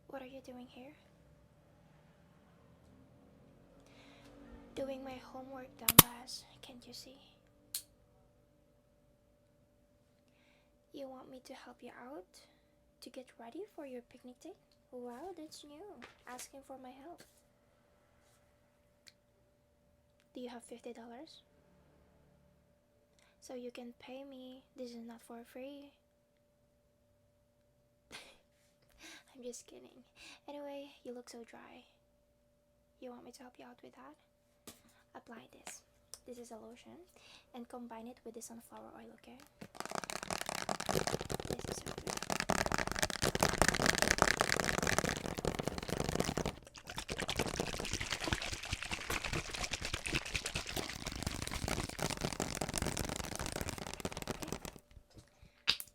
What are you doing here? Doing my homework, dumbass. Can't you see? You want me to help you out? To get ready for your picnic date? Wow, that's new. Asking for my help. Do you have $50? So you can pay me. This is not for free. I'm just kidding. Anyway, you look so dry. You want me to help you out with that? Apply this. This is a lotion. And combine it with the sunflower oil, okay? This is so good.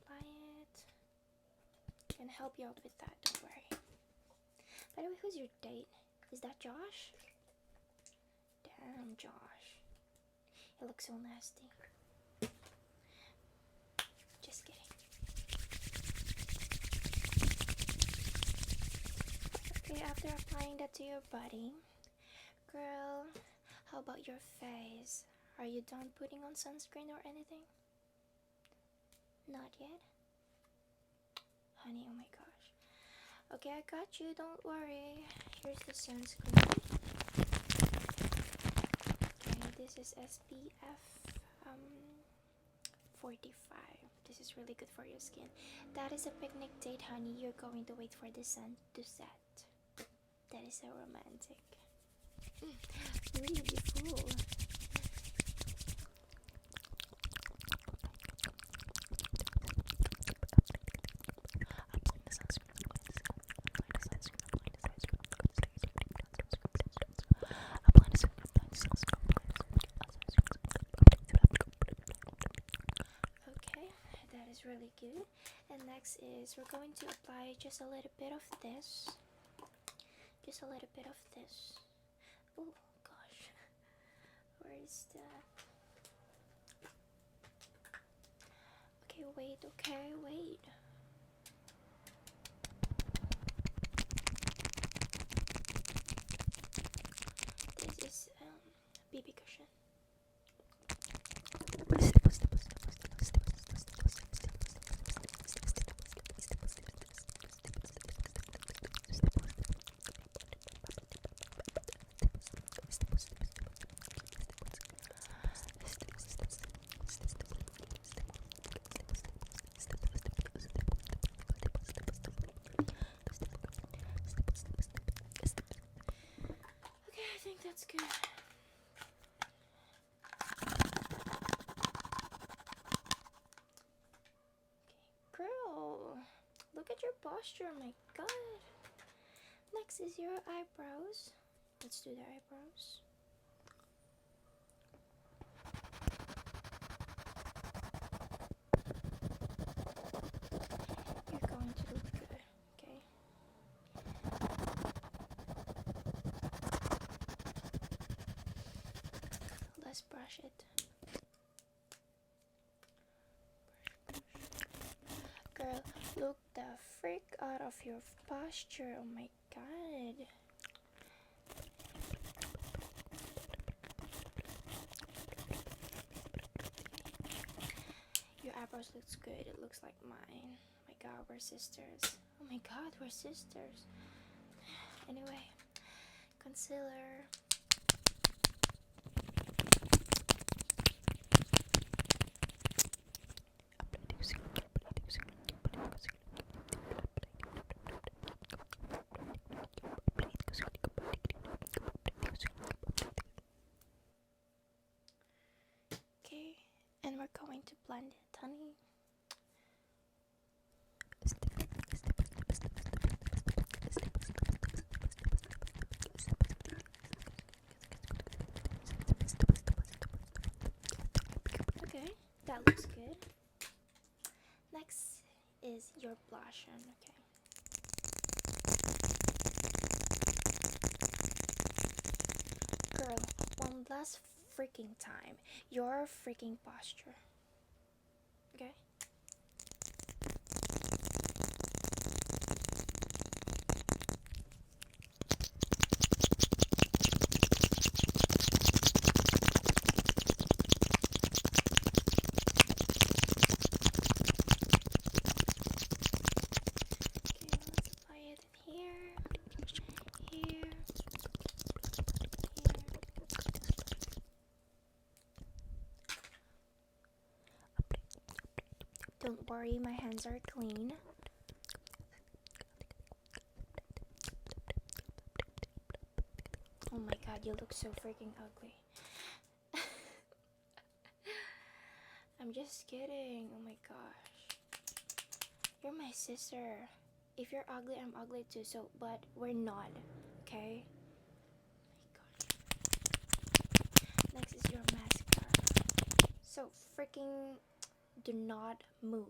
Apply it. And help you out with that, don't worry. By the way, who's your date? Is that Josh? Damn, Josh. You look so nasty. Just kidding. Okay, after applying that to your body, girl, how about your face? Are you done putting on sunscreen or anything? Not yet? Honey, oh my gosh. Okay, I got you, don't worry. Here's the sunscreen. Okay, this is SPF 45. This is really good for your skin. That is a picnic date, honey. You're going to wait for the sun to set. That is so romantic. Really fool. Okay, that is really good. And next is we're going to apply just a little bit of this. Just a little bit of this. Oh gosh, where is that? Okay, wait. This is BB cushion. Okay, I think that's good. Girl, look at your posture, my god. Next is your eyebrows. Let's do the eyebrows. You're going to look good, okay? Let's brush it. Girl, look the freak out of your posture. Oh my god. Your eyebrows looks good. It looks like mine. Oh my god, we're sisters. Oh my god, we're sisters. Anyway, concealer. Okay, and we're going to blend it, honey. Okay, that looks good. Next is your blush on, okay? last freaking time. Your freaking posture. Okay? Don't worry, my hands are clean. Oh my god, you look so freaking ugly. I'm just kidding. Oh my gosh. You're my sister. If you're ugly, I'm ugly too. So, but we're not. Okay? Oh my gosh. Next is your mascara. So freaking do not move.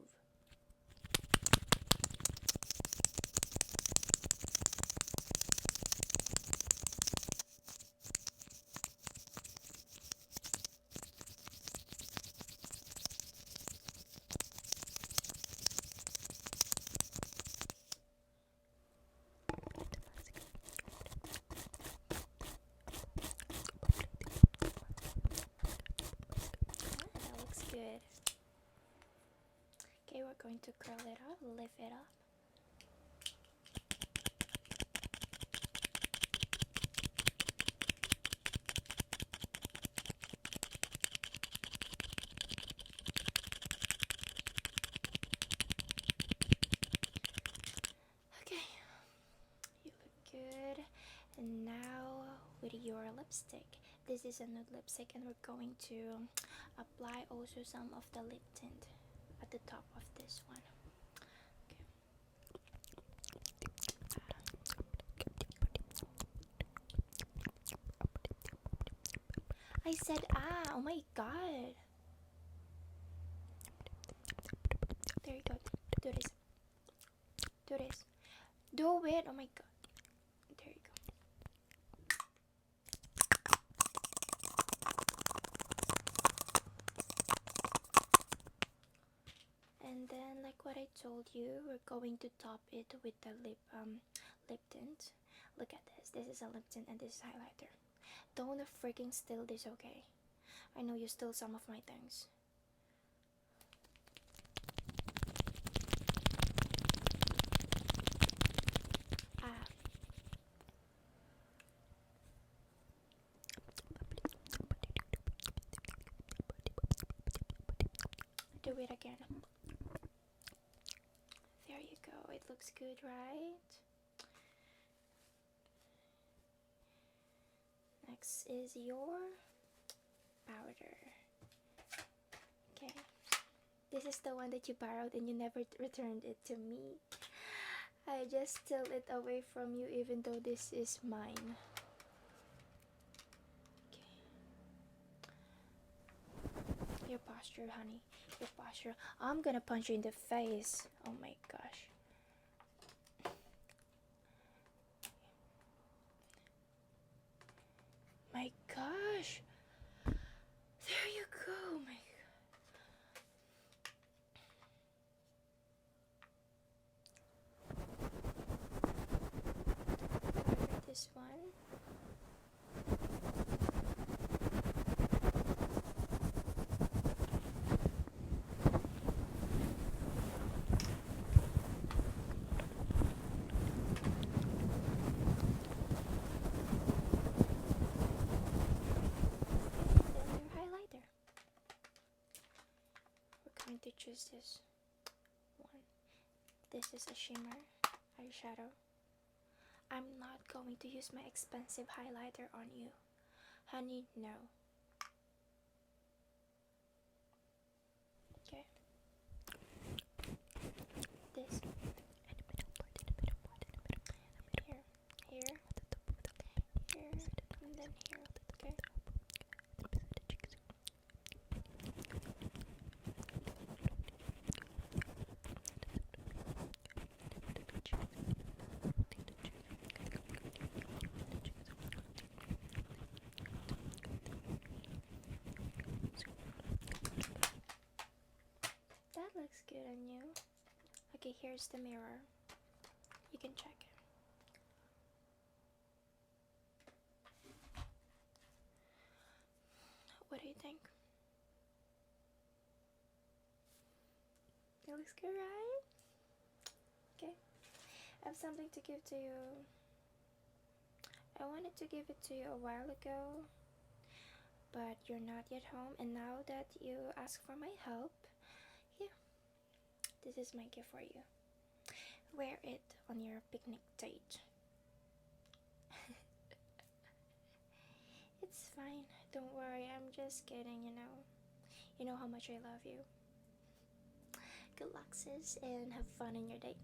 That looks good. Okay, we're going to curl it up, lift it up. Okay, you look good. And now with your lipstick. This is a nude lipstick and we're going to apply also some of the lip tint at the top of this one. I said oh my god. There you go. Do this. Do this. Do it. Oh my god. There you go. And then like what I told you, we're going to top it with the lip tint. Look at this. This is a lip tint and this is highlighter. Don't freaking steal this, okay? I know you stole some of my things. Do it again. There you go. It looks good, right? Next is your powder. Okay. This is the one that you borrowed and you never returned it to me. I just stole it away from you even though this is mine. Okay. Your posture, honey. Your posture. I'm gonna punch you in the face. Oh my gosh. My gosh. There you go. My God. This one. To choose this one. This is a shimmer eyeshadow. I'm not going to use my expensive highlighter on you, honey. No. Okay. This here, and then here. Okay. Okay, here's the mirror. You can check it. What do you think? It looks good, right? Okay. I have something to give to you. I wanted to give it to you a while ago, but you're not yet home, and now that you ask for my help, here, this is my gift for you. Wear it on your picnic date. It's fine, don't worry, I'm just kidding, you know. You know how much I love you. Good luck, sis, and have fun on your date.